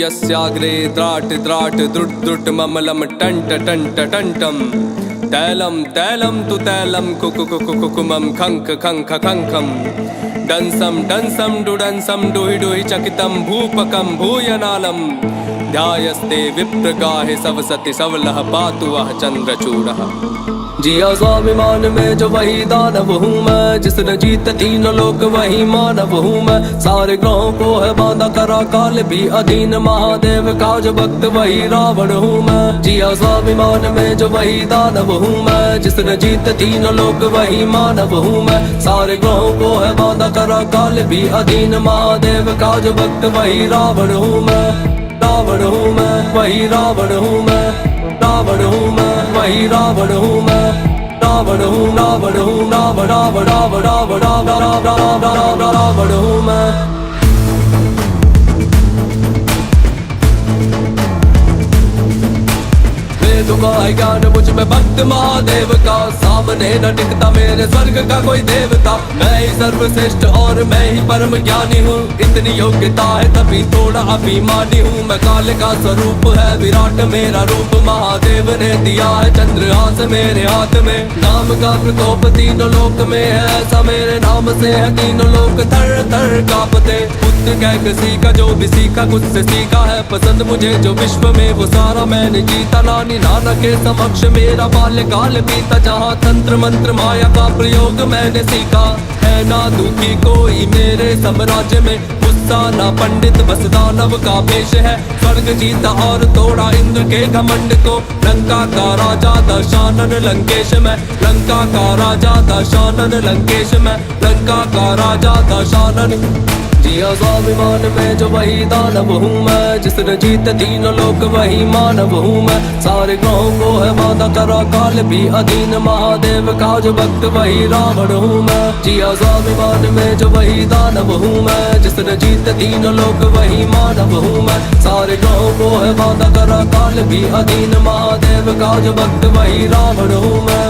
यस्याग्रे द्राट द्राट द्रुट द्रुट ममलम turned turned टंटम तैलम तैलम तु तैलम कुकुकुकुकुकुमम खंक खंख खंखम डंसम डंसम डुडंसम डुहि डुहि चकितम भूपकम भूयनालम ध्यायस्ते विप्रगाहे सवसति सवलह पातु वह चंद्रचूड़ः। जिया स्वाभिमान में जो वही दानव हूँ मैं, जिसने जीत तीनों लोक वही मानव हूँ मैं। सारे ग्रहों को है बांधा करा काल भी अधीन, महादेव का जो भक्त वही रावण हूँ मैं। जिया स्वाभिमान में जो वही दानव हूँ मैं, जिसने जीत तीनों लोक वही मानव हूँ मैं। सारे ग्रहों को है बांधा करा काल भी अधीन, महादेव का जो भक्त वही रावण हूँ मैं। रावण हूँ मैं, वही रावण हूँ मैं। रावण हूँ मैं, वही रावण हूँ मैं। रावण हूँ, रावण हूँ, रावण रावण रावण रावण रावण रावण रावण हूँ मैं। तुम्हारा ज्ञान मुझ में भक्त महादेव का, सामने न टिकता मेरे स्वर्ग का कोई देवता। मैं ही सर्वश्रेष्ठ और मैं ही परम ज्ञानी हूँ, इतनी योग्यता है तभी थोड़ा अभिमानी हूँ। मैं काल का स्वरूप है विराट मेरा रूप, महादेव ने दिया है चंद्रहास मेरे हाथ में। नाम का प्रकोप तीनों लोक में है ऐसा, मेरे नाम से है तीनों लोक थर थर कांपते। पुत्र कह किसी का जो भी सीखा कुछ से सीखा है, पसंद मुझे जो विश्व में वो सारा मैंने जीता। नानी नाना के समक्ष मेरा बाल्यकाल बीता, जहाँ तंत्र मंत्र माया का प्रयोग मैंने सीखा। है ना दुखी कोई मेरे साम्राज्य में, गुस्सा ना पंडित बस दानव का भेष है। स्वर्ग जीता और तोड़ा इंद्र के घमंड को, लंका का राजा दशानन लंकेश में। लंका का राजा दशानन लंकेश में, लंका का राजा दशानन। जिया स्वाभिमान में जो वही दानव हूँ मैं, जिसने जीत तीनों लोक वही मानव हूँ मैं। सारे ग्रहों को है बांधा करा काल भी अधीन, महादेव का जो भक्त वही रावण हूँ मैं। जिया स्वाभिमान में जो वही दानव हूँ मैं, जिसने जीत तीनों लोक वही मानव हूँ मैं। सारे ग्रहों को है बांधा करा काल भी अधीन, महादेव का जो भक्त वही रावण हूँ मैं।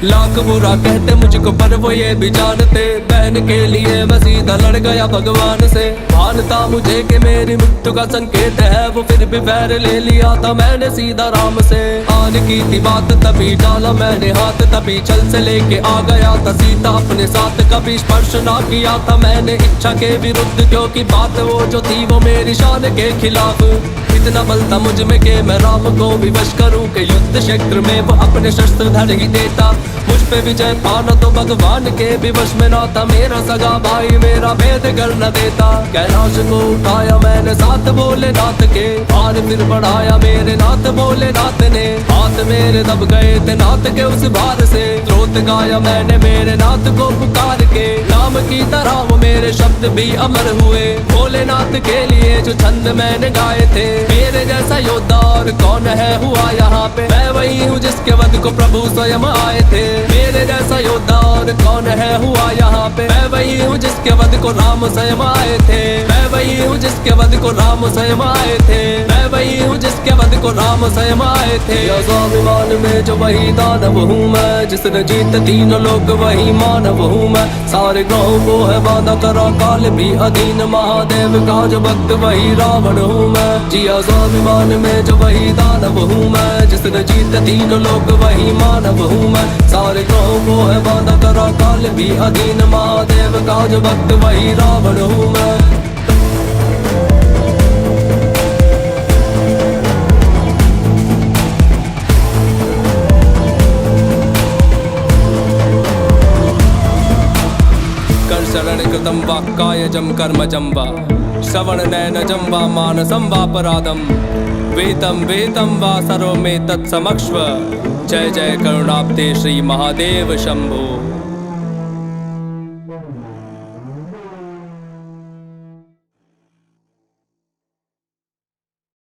लाख बुरा कहते मुझको पर वो ये भी जानते, बहन के लिए मैं सीधा लड़ गया भगवान से। मानता मुझे कि मेरी मृत्यु का संकेत है, वो फिर भी बैर ले लिया था मैंने सीधा राम से। आन की थी बात तभी डाला मैंने हाथ, तभी छल से लेके आ गया था सीता अपने साथ। कभी स्पर्श ना किया था मैंने इच्छा के विरुद्ध, क्योंकि बात वो जो थी वो मेरी शान के खिलाफ। इतना बल था मुझ में कि मैं राम को विवश करूं, कि युद्ध क्षेत्र में वो अपने शस्त्र धर ही देता। मुझ पे विजय पाना तो भगवान के भी वश में ना था, मेरा सगा भाई मेरा भेद कर न देता। कैलाश को उठाया मैंने साथ भोलेनाथ के, भार फिर बढ़ाया मेरे नाथ भोलेनाथ ने। हाथ मेरे दब गए थे नाथ के उस भार से, स्रोत गाया मैंने मेरे नाथ को पुकार के। नाम की तरह वो मेरे शब्द भी अमर हुए, भोलेनाथ के लिए जो छंद मैंने गाए थे। मेरे जैसा योद्धा और कौन है हुआ यहाँ पे, मैं वही हूँ जिसके वध को प्रभु स्वयं आए थे। मेरे जैसा योद्धा और कौन है हुआ यहाँ पे, मैं वही हूँ जिसके वध को राम स्वयं आए थे। मैं वही हूँ जिसके वध को राम स्वयं आए थे। मैं वही हूँ जिसके वध को राम स्वयं आए थे। स्वाभिमान में जो वही दानव हूँ मैं, जिसने जीत तीनों लोक वही मानव हूँ मैं। सारे ग्रहों को है बांधा करा काल भी अधीन, महादेव का जो भक्त वही रावण हूँ मैं। जिया स्वाभिमान में जो वही दानव हूँ मैं, जिसने जीत तीनों लोक वही मानव हूँ मैं। सारे ग्रहों को है बांधा करा काल भी अधीन, महादेव का जो भक्त वही रावण हूँ मैं। कर शरण कृतं वाक्कायजं कर्मजं वा, श्रवण नयनजं वा मानसं वापराधं। वेदं वेदं वा सर्वमेतत् समक्ष्व, जय जय करुणाब्धे श्री महादेव शंभो।